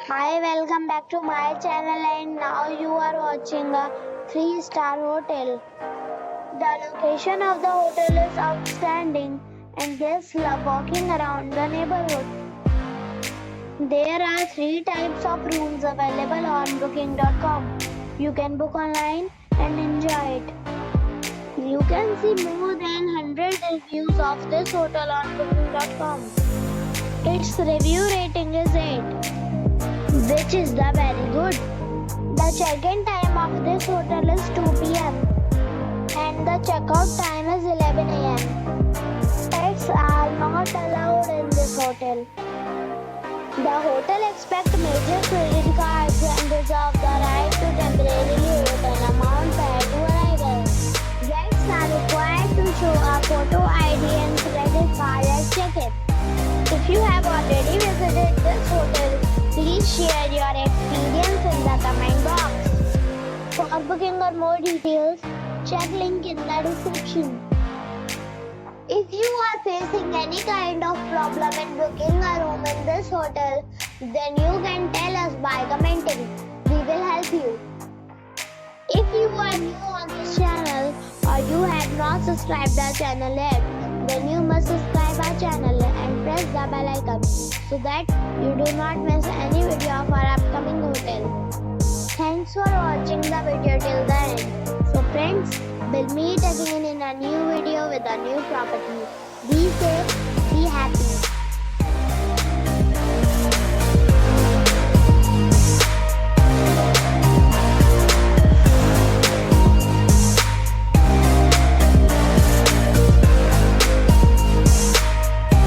Hi, welcome back to my channel, and now you are watching a 3-star hotel. The location of the hotel is outstanding and guests love walking around the neighborhood. There are 3 types of rooms available on booking.com. You can book online and enjoy it. You can see more than 100 reviews of this hotel on booking.com. Its review rating is 8, which is the very good. The check-in time of this hotel is 2 p.m. and the checkout time is 11 a.m. Pets are not allowed in this hotel. The hotel accepts major credit cards and reserves the right to temporarily hold an amount prior to arrival. Guests are required to show a photo ID and credit card at check-in. If you have already visited this hotel, please share your experience in the comment box. For booking or more details, check link in the description. If you are facing any kind of problem in booking a room in this hotel, then you can tell us by commenting. We will help you. If you are new on this channel or you have not subscribed our channel yet, then you must subscribe our channel and press the bell icon so that you do not miss any video of our upcoming hotel. Thanks for watching the video till the end. So friends, we'll meet again in a new video with a new property. Be safe.